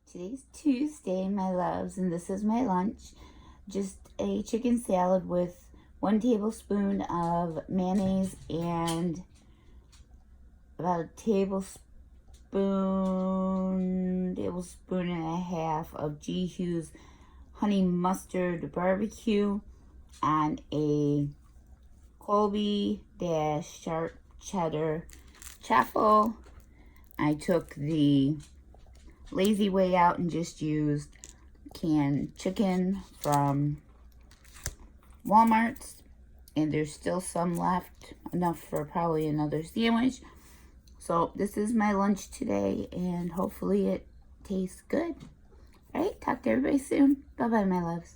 Today's Tuesday, my loves, and this is my lunch. Just a chicken salad with 1 tablespoon of mayonnaise and about a tablespoon and a half of G. Hughes honey mustard barbecue and a Colby sharp cheddar chaffle. I took the lazy way out and just used canned chicken from Walmart, and there's still some left, enough for probably another sandwich. So this is my lunch today, and hopefully it tastes good. All right, talk to everybody soon. Bye bye, my loves.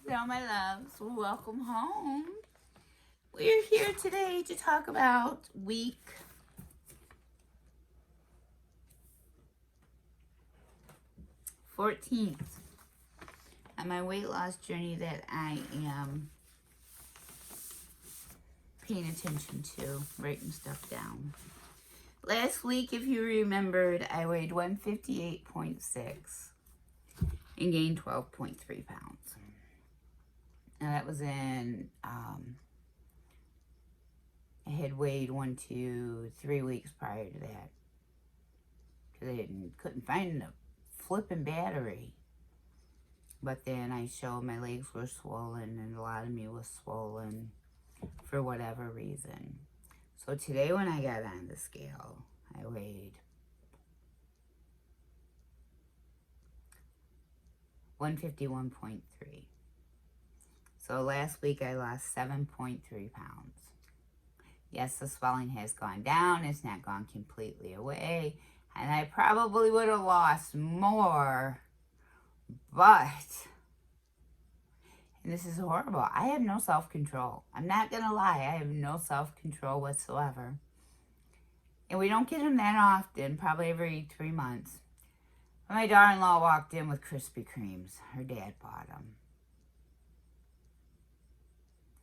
So my loves, welcome home. We're here today to talk about week 14th on my weight loss journey that I am paying attention to, writing stuff down. Last week, if you remembered, I weighed 158.6 and gained 12.3 pounds. Now that was in, I had weighed 1 to 3 weeks prior to that because I couldn't find a flipping battery. But then I showed my legs were swollen and a lot of me was swollen for whatever reason. So today when I got on the scale, I weighed 151.3. So last week I lost 7.3 pounds. Yes, the swelling has gone down. It's not gone completely away. And I probably would have lost more, but, and this is horrible, I have no self-control. I'm not going to lie. I have no self-control whatsoever. And we don't get them that often, probably every 3 months. My daughter-in-law walked in with Krispy Kremes. Her dad bought them.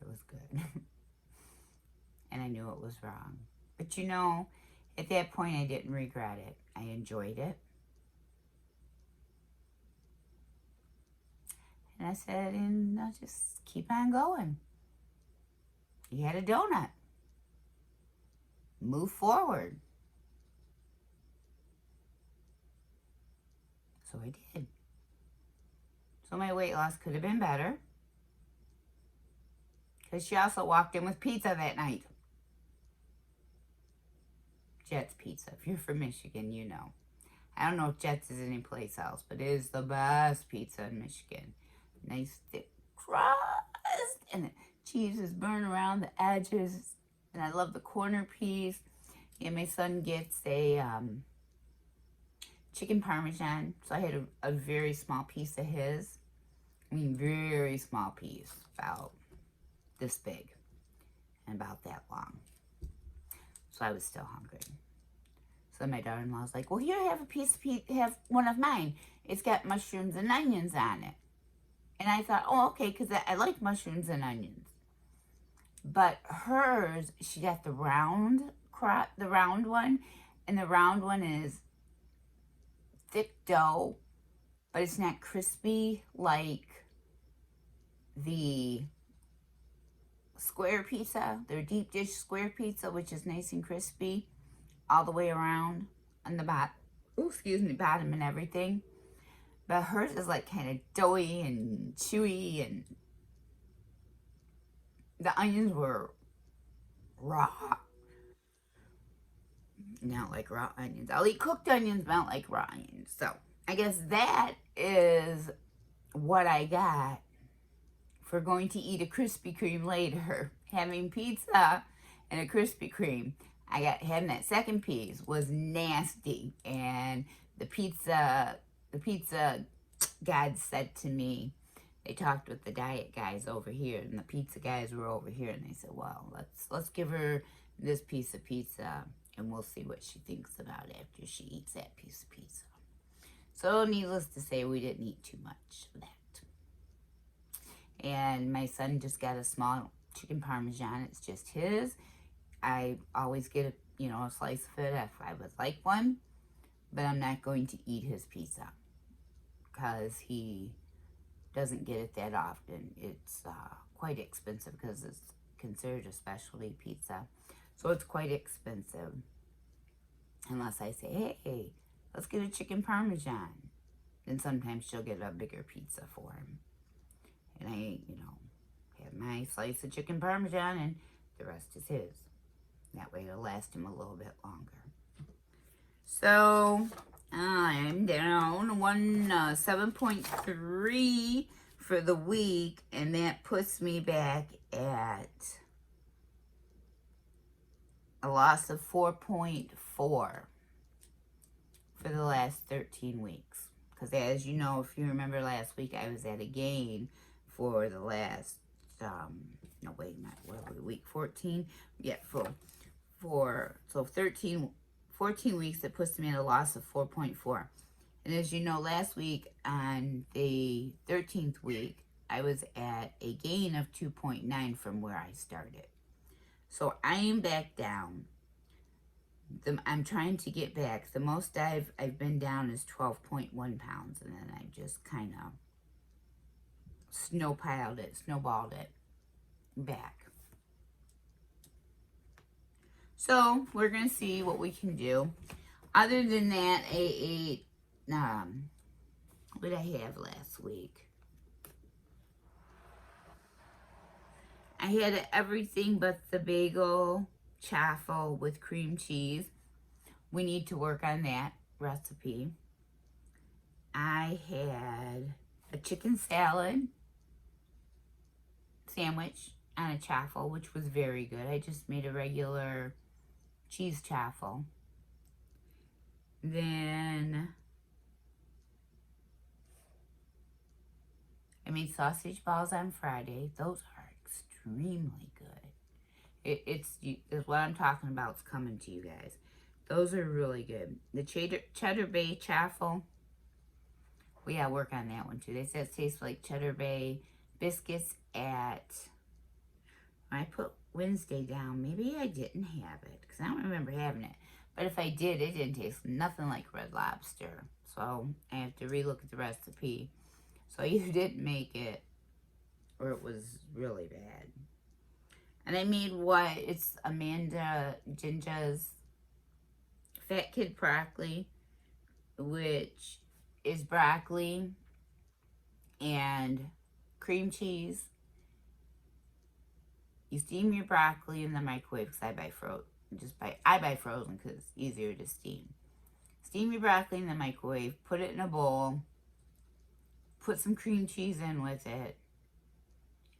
It was good. And I knew it was wrong. But you know, at that point, I didn't regret it. I enjoyed it. And I said, and I'll just keep on going. You had a donut. Move forward. So I did. So my weight loss could have been better. Because she also walked in with pizza that night. Jet's Pizza. If you're from Michigan, you know. I don't know if Jet's is anyplace else, but it is the best pizza in Michigan. Nice thick crust, and the cheese is burned around the edges, and I love the corner piece. And my son gets a chicken parmesan, so I had a very small piece of his. I mean, very small piece, about this big and about that long. So I was still hungry. So my daughter-in-law was like, well, here, have one of mine. It's got mushrooms and onions on it. And I thought, oh, okay, because I like mushrooms and onions. But hers, she got the round one, and the round one is thick dough, but it's not crispy like the square pizza, their deep dish square pizza, which is nice and crispy all the way around on the bottom and everything. But hers is like kind of doughy and chewy, and the onions were raw. Not like raw onions. I'll eat cooked onions, but I don't like raw onions. So I guess that is what I got for going to eat a Krispy Kreme later. Having pizza and a Krispy Kreme. Having that second piece was nasty. And the pizza God said to me, they talked with the diet guys over here, and the pizza guys were over here, and they said, well, let's give her this piece of pizza, and we'll see what she thinks about it after she eats that piece of pizza. So needless to say, we didn't eat too much of that. And my son just got a small chicken parmesan. It's just his. I always get a slice of it if I would like one, but I'm not going to eat his pizza because he doesn't get it that often. It's quite expensive because it's considered a specialty pizza. So it's quite expensive. Unless I say, hey, let's get a chicken parmesan. Then sometimes she'll get a bigger pizza for him. And I, have my slice of chicken parmesan and the rest is his. That way it'll last him a little bit longer. So I'm down 7.3 for the week, and that puts me back at a loss of 4.4 for the last 13 weeks. Because as you know, if you remember last week, I was at a gain for the last, week 14? Yeah, so 14 weeks, it puts me at a loss of 4.4. And as you know, last week on the 13th week, I was at a gain of 2.9 from where I started. So I am back down. I'm trying to get back. The most I've been down is 12.1 pounds, and then I just kind of snowballed it back. So we're going to see what we can do. Other than that, I ate, what did I have last week? I had everything but the bagel chaffle with cream cheese. We need to work on that recipe. I had a chicken salad sandwich on a chaffle, which was very good. I just made a regular cheese chaffle. Then I made sausage balls on Friday. Those are extremely good. It's what I'm talking about is coming to you guys. Those are really good. The Cheddar Bay chaffle, we gotta work on that one too. They said it tastes like Cheddar Bay biscuits at, I put Wednesday down. Maybe I didn't have it because I don't remember having it. But if I did, it didn't taste nothing like Red Lobster. So I have to relook at the recipe. So you didn't make it or it was really bad. And I made it's Amanda Ginger's Fat Kid Broccoli, which is broccoli and cream cheese. You steam your broccoli in the microwave because I buy frozen because it's easier to steam. Steam your broccoli in the microwave, put it in a bowl, put some cream cheese in with it,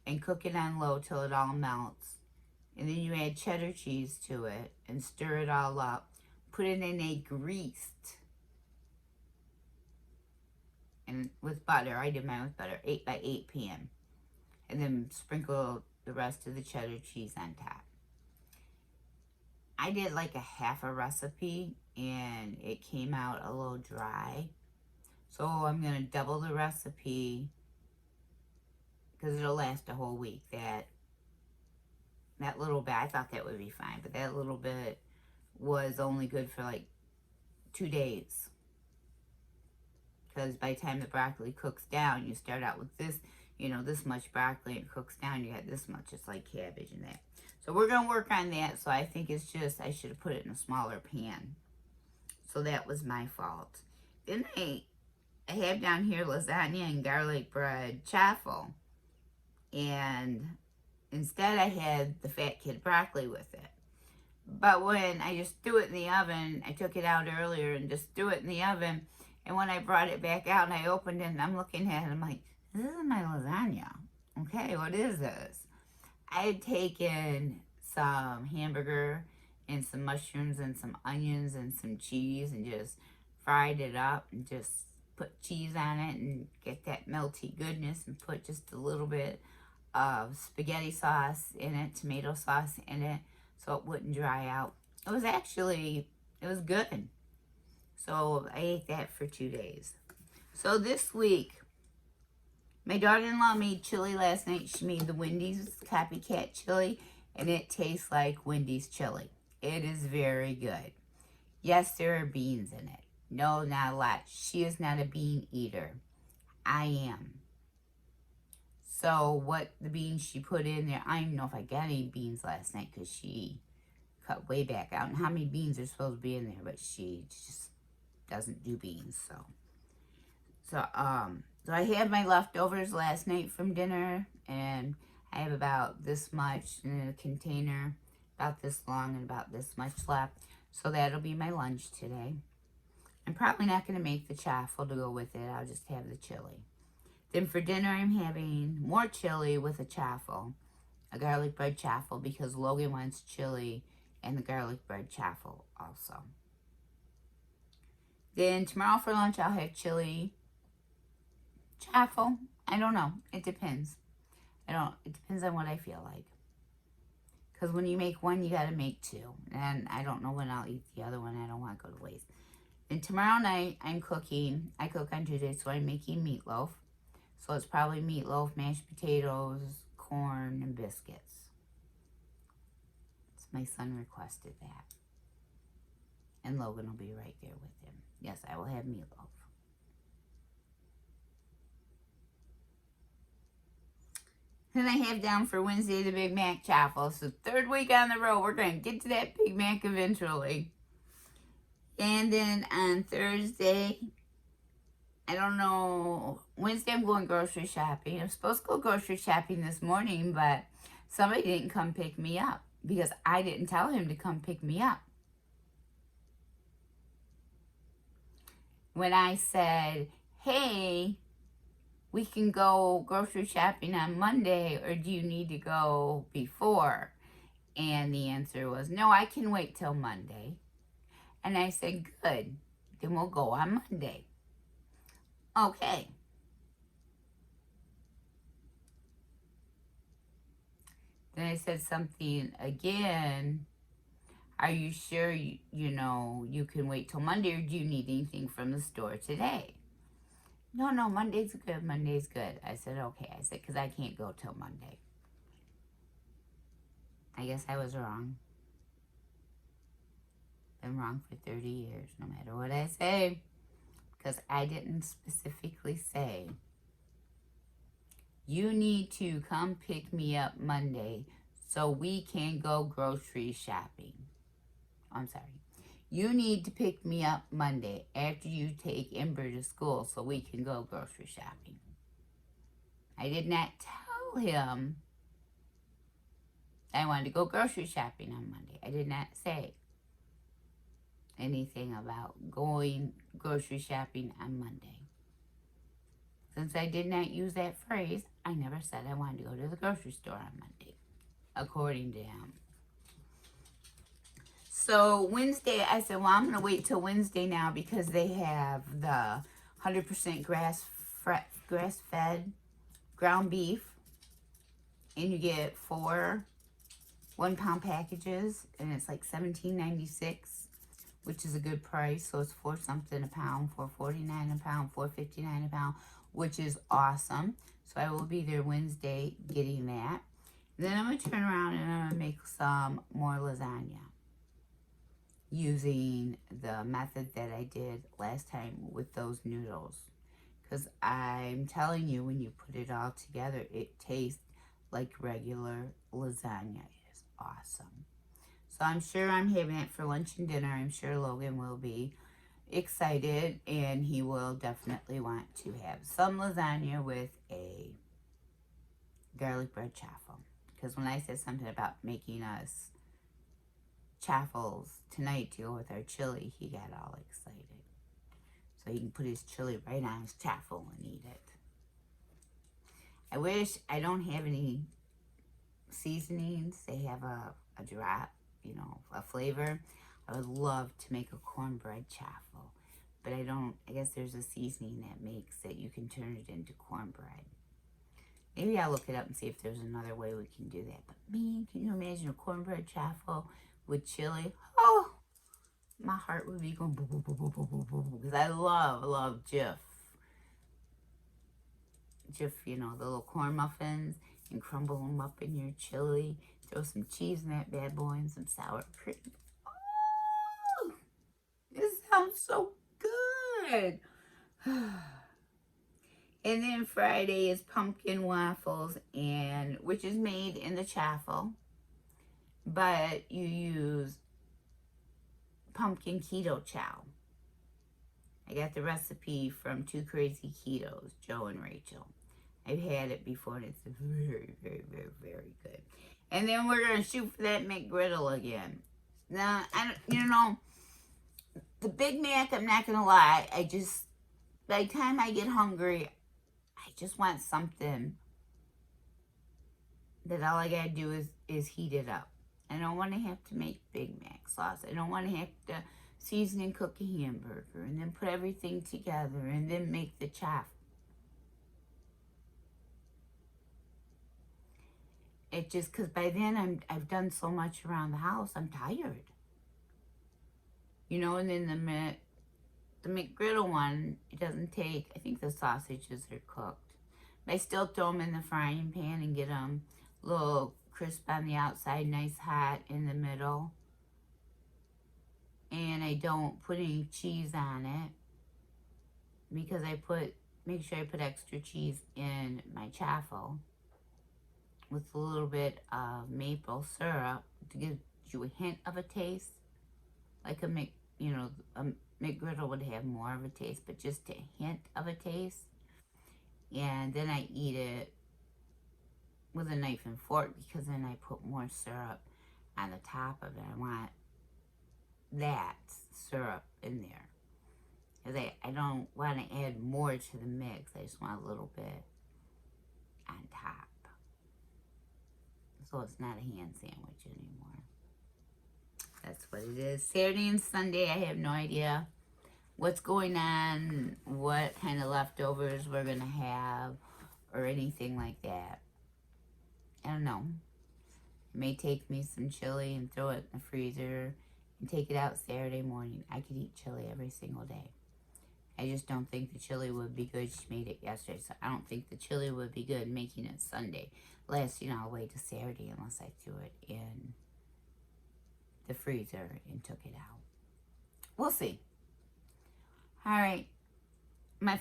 and cook it on low till it all melts. And then you add cheddar cheese to it and stir it all up. Put it in a greased, and with butter. I did mine with butter, 8 by 8 p.m. And then sprinkle the rest of the cheddar cheese on top. I did like a half a recipe and it came out a little dry. So I'm going to double the recipe because it'll last a whole week. That little bit, I thought that would be fine, but that little bit was only good for like 2 days. Because by the time the broccoli cooks down, you start out with this, this much broccoli, and it cooks down, you got this much. It's like cabbage and that. So we're going to work on that. So I think it's just, I should have put it in a smaller pan. So that was my fault. Then I have down here lasagna and garlic bread chaffle. And instead I had the Fat Kid broccoli with it. But when I just threw it in the oven, I took it out earlier and just threw it in the oven. And when I brought it back out and I opened it and I'm looking at it, I'm like, this isn't my lasagna. Okay, what is this? I had taken some hamburger and some mushrooms and some onions and some cheese and just fried it up and just put cheese on it and get that melty goodness and put just a little bit of spaghetti sauce in it, tomato sauce in it, so it wouldn't dry out. It was good. So I ate that for 2 days. So this week, My daughter-in-law made chili last night. She made the Wendy's copycat chili, and it tastes like Wendy's chili. It is very good. Yes, there are beans in it. No, not a lot. She is not a bean eater. I am. So what the beans she put in there, I don't know if I got any beans last night because she cut way back. I don't know how many beans are supposed to be in there, but she just doesn't do beans. So I had my leftovers last night from dinner, and I have about this much in a container, about this long and about this much left. So that'll be my lunch today. I'm probably not going to make the chaffle to go with it. I'll just have the chili. Then for dinner, I'm having more chili with a chaffle, a garlic bread chaffle, because Logan wants chili and the garlic bread chaffle also. Then tomorrow for lunch, I'll have chili chaffle. I don't know. It depends. It depends on what I feel like. Because when you make one, you got to make two. And I don't know when I'll eat the other one. I don't want to go to waste. And tomorrow night, I'm cooking. I cook on Tuesday, so I'm making meatloaf. So it's probably meatloaf, mashed potatoes, corn, and biscuits. My son requested that. And Logan will be right there with him. Yes, I will have meatloaf. Then I have down for Wednesday the Big Mac chaffle. So third week on the road, we're going to get to that Big Mac eventually. And then on Thursday, I don't know, Wednesday I'm going grocery shopping. I'm supposed to go grocery shopping this morning, but somebody didn't come pick me up because I didn't tell him to come pick me up. When I said, hey, we can go grocery shopping on Monday, or do you need to go before? And the answer was, no, I can wait till Monday. And I said, good, then we'll go on Monday. Okay. Then I said something again. Are you sure you can wait till Monday, or do you need anything from the store today? No, Monday's good. Monday's good. I said, okay. I said, because I can't go till Monday. I guess I was wrong. Been wrong for 30 years, no matter what I say. Because I didn't specifically say, you need to come pick me up Monday so we can go grocery shopping. I'm sorry. You need to pick me up Monday after you take Ember to school so we can go grocery shopping. I did not tell him I wanted to go grocery shopping on Monday. I did not say anything about going grocery shopping on Monday. Since I did not use that phrase, I never said I wanted to go to the grocery store on Monday, according to him. So Wednesday, I said, well, I'm going to wait till Wednesday now because they have the 100% grass-fed ground beef. And you get 4 1-pound packages, and it's like $17.96, which is a good price. So it's $4 something a pound, $4.49 a pound, $4.59 a pound, which is awesome. So I will be there Wednesday getting that. Then I'm going to turn around and I'm going to make some more lasagna using the method that I did last time with those noodles. Because I'm telling you, when you put it all together, it tastes like regular lasagna. It is awesome. So I'm sure I'm having it for lunch and dinner. I'm sure Logan will be excited, and he will definitely want to have some lasagna with a garlic bread chaffle. Because when I said something about making us chaffles tonight to go with our chili, he got all excited. So he can put his chili right on his chaffle and eat it. I wish I don't have any seasonings. They have a drop, a flavor. I would love to make a cornbread chaffle, but I don't. I guess there's a seasoning that makes that you can turn it into cornbread. Maybe I'll look it up and see if there's another way we can do that. But man, can you imagine a cornbread chaffle with chili? Oh, my heart would be going boo, boo, boo, boo, boo, boo, boo, because I love Jif. just, you know, the little corn muffins and crumble them up in your chili. Throw some cheese in that bad boy and some sour cream. Oh, this sounds so good. And then Friday is pumpkin waffles, and which is made in the chaffle, but you use pumpkin keto chow. I got the recipe from Two Crazy Ketos, Joe and Rachel. I've had it before, and it's very, very, very, very good. And then we're gonna shoot for that McGriddle again. Now, you know, the Big Mac, I'm not gonna lie, by the time I get hungry, I just want something that all I gotta do is heat it up. I don't want to have to make Big Mac sauce. I don't want to have to season and cook a hamburger and then put everything together and then make the chaff. It just, because by then I've done so much around the house, I'm tired. You know, and then the McGriddle one, it doesn't take, I think the sausages are cooked. But I still throw them in the frying pan and get them a little crisp on the outside, nice hot in the middle. And I don't put any cheese on it because make sure I put extra cheese in my chaffle with a little bit of maple syrup to give you a hint of a taste. Like a McGriddle would have more of a taste, but just a hint of a taste. And then I eat it with a knife and fork because then I put more syrup on the top of it. I want that syrup in there. Because I don't want to add more to the mix. I just want a little bit on top. So it's not a hand sandwich anymore. That's what it is. Saturday and Sunday, I have no idea what's going on, what kind of leftovers we're going to have, or anything like that. I don't know. It may take me some chili and throw it in the freezer and take it out Saturday morning. I could eat chili every single day. I just don't think the chili would be good. She made it yesterday, so I don't think the chili would be good making it Sunday. Unless, you know, I'll wait to Saturday unless I threw it in the freezer and took it out. We'll see. All right. My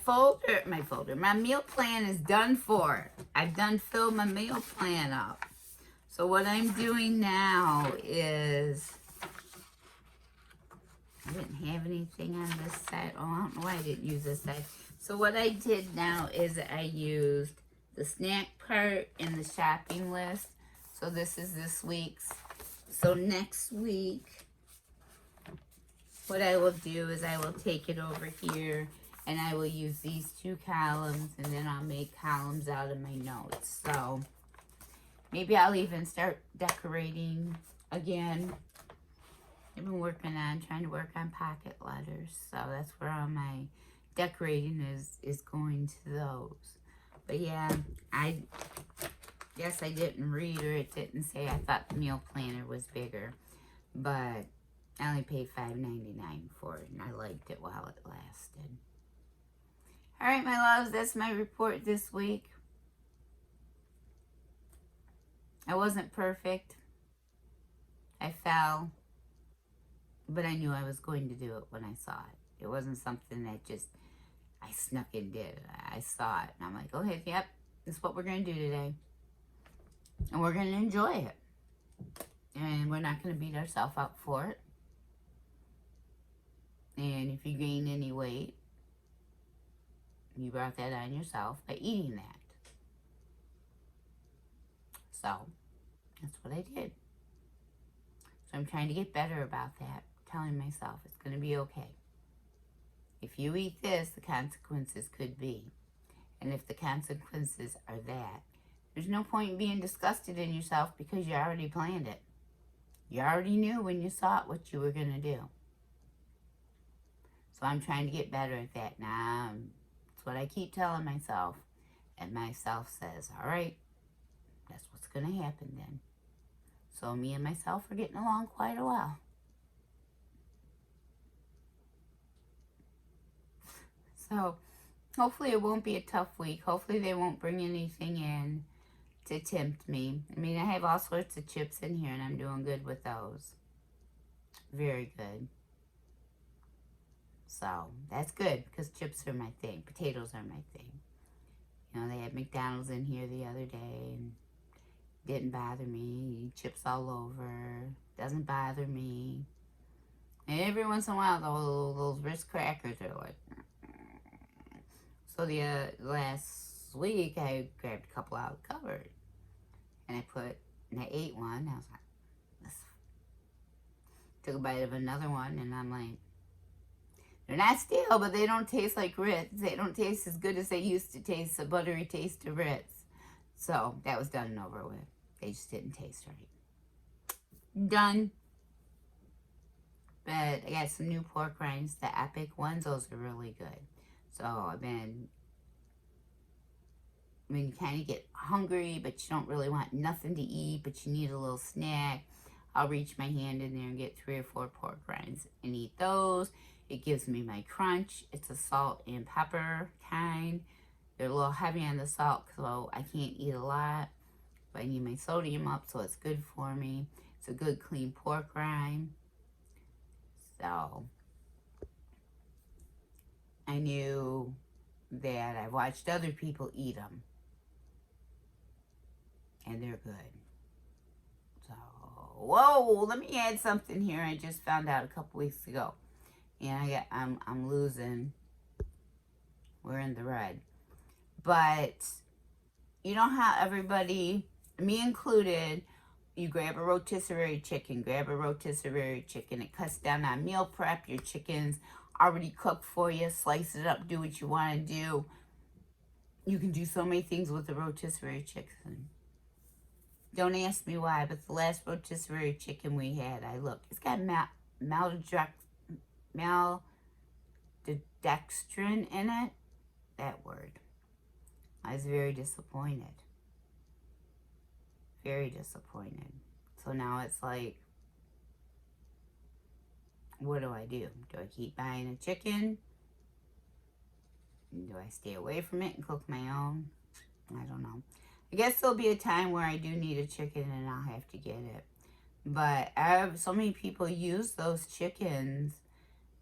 meal plan is done for. I've done filled my meal plan up. So what I'm doing now is, I didn't have anything on this side. Oh, I don't know why I didn't use this side. So what I did now is I used the snack part in the shopping list. So this is this week's. So next week, what I will do is I will take it over here and I will use these two columns and then I'll make columns out of my notes. So maybe I'll even start decorating again. I've been trying to work on pocket letters. So that's where all my decorating is going to those. But yeah, I guess I didn't read, or it didn't say. I thought the meal planner was bigger. But I only paid $5.99 for it, and I liked it while it lasted. All right, my loves, that's my report this week. I wasn't perfect. I fell. But I knew I was going to do it when I saw it. It wasn't something that just I snuck and did. I saw it, and I'm like, okay, yep, this is what we're going to do today. And we're going to enjoy it. And we're not going to beat ourselves up for it. And if you gain any weight, you brought that on yourself by eating that. So, that's what I did. So I'm trying to get better about that. Telling myself it's going to be okay. If you eat this, the consequences could be. And if the consequences are that, there's no point in being disgusted in yourself because you already planned it. You already knew when you saw it what you were going to do. So I'm trying to get better at that now. That's what I keep telling myself. And myself says, all right, that's what's going to happen then. So me and myself are getting along quite a while. So hopefully it won't be a tough week. Hopefully they won't bring anything in to tempt me. I mean, I have all sorts of chips in here, and I'm doing good with those. Very good. So, that's good, because chips are my thing. Potatoes are my thing. You know, they had McDonald's in here the other day, and didn't bother me. Chips all over. Doesn't bother me. And every once in a while, those Ritz crackers are like... So the last week, I grabbed a couple out of the cupboard. And I ate one. I was like, this. Took a bite of another one, and I'm like, they're not stale, but they don't taste like Ritz. They don't taste as good as they used to taste, the buttery taste of Ritz. So that was done and over with. They just didn't taste right. Done. But I got some new pork rinds, the Epic ones. Those are really good. So I've been... I mean, you kind of get hungry, but you don't really want nothing to eat, but you need a little snack. I'll reach my hand in there and get 3 or 4 pork rinds and eat those. It gives me my crunch. It's a salt and pepper kind. They're a little heavy on the salt, so I can't eat a lot. But I need my sodium up, so it's good for me. It's a good, clean pork rind. So, I knew that I watched other people eat them. And they're good. So, whoa, let me add something here I just found out a couple weeks ago. And I'm losing. We're in the red. But, you know how everybody, me included, you grab a rotisserie chicken, It cuts down on meal prep. Your chicken's already cooked for you. Slice it up, do what you want to do. You can do so many things with the rotisserie chicken. Don't ask me why, but the last rotisserie chicken we had, I looked. It's got maltodextrin in it. That word. I was very disappointed. Very disappointed. So now it's like, what do I do? Do I keep buying a chicken? Do I stay away from it and cook my own? I don't know. I guess there'll be a time where I do need a chicken and I'll have to get it. But so many people use those chickens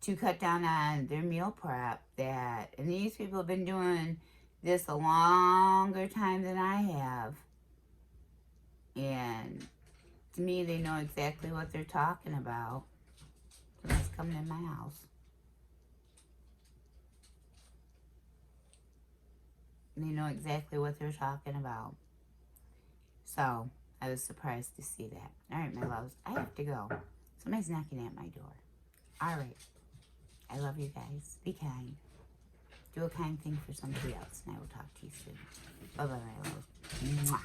to cut down on their meal prep and these people have been doing this a longer time than I have. And to me, they know exactly what they're talking about. Somebody's coming in my house. They know exactly what they're talking about. So, I was surprised to see that. All right, my loves, I have to go. Somebody's knocking at my door. All right. I love you guys. Be kind. Do a kind thing for somebody else, and I will talk to you soon. Bye-bye, my love. Mwah.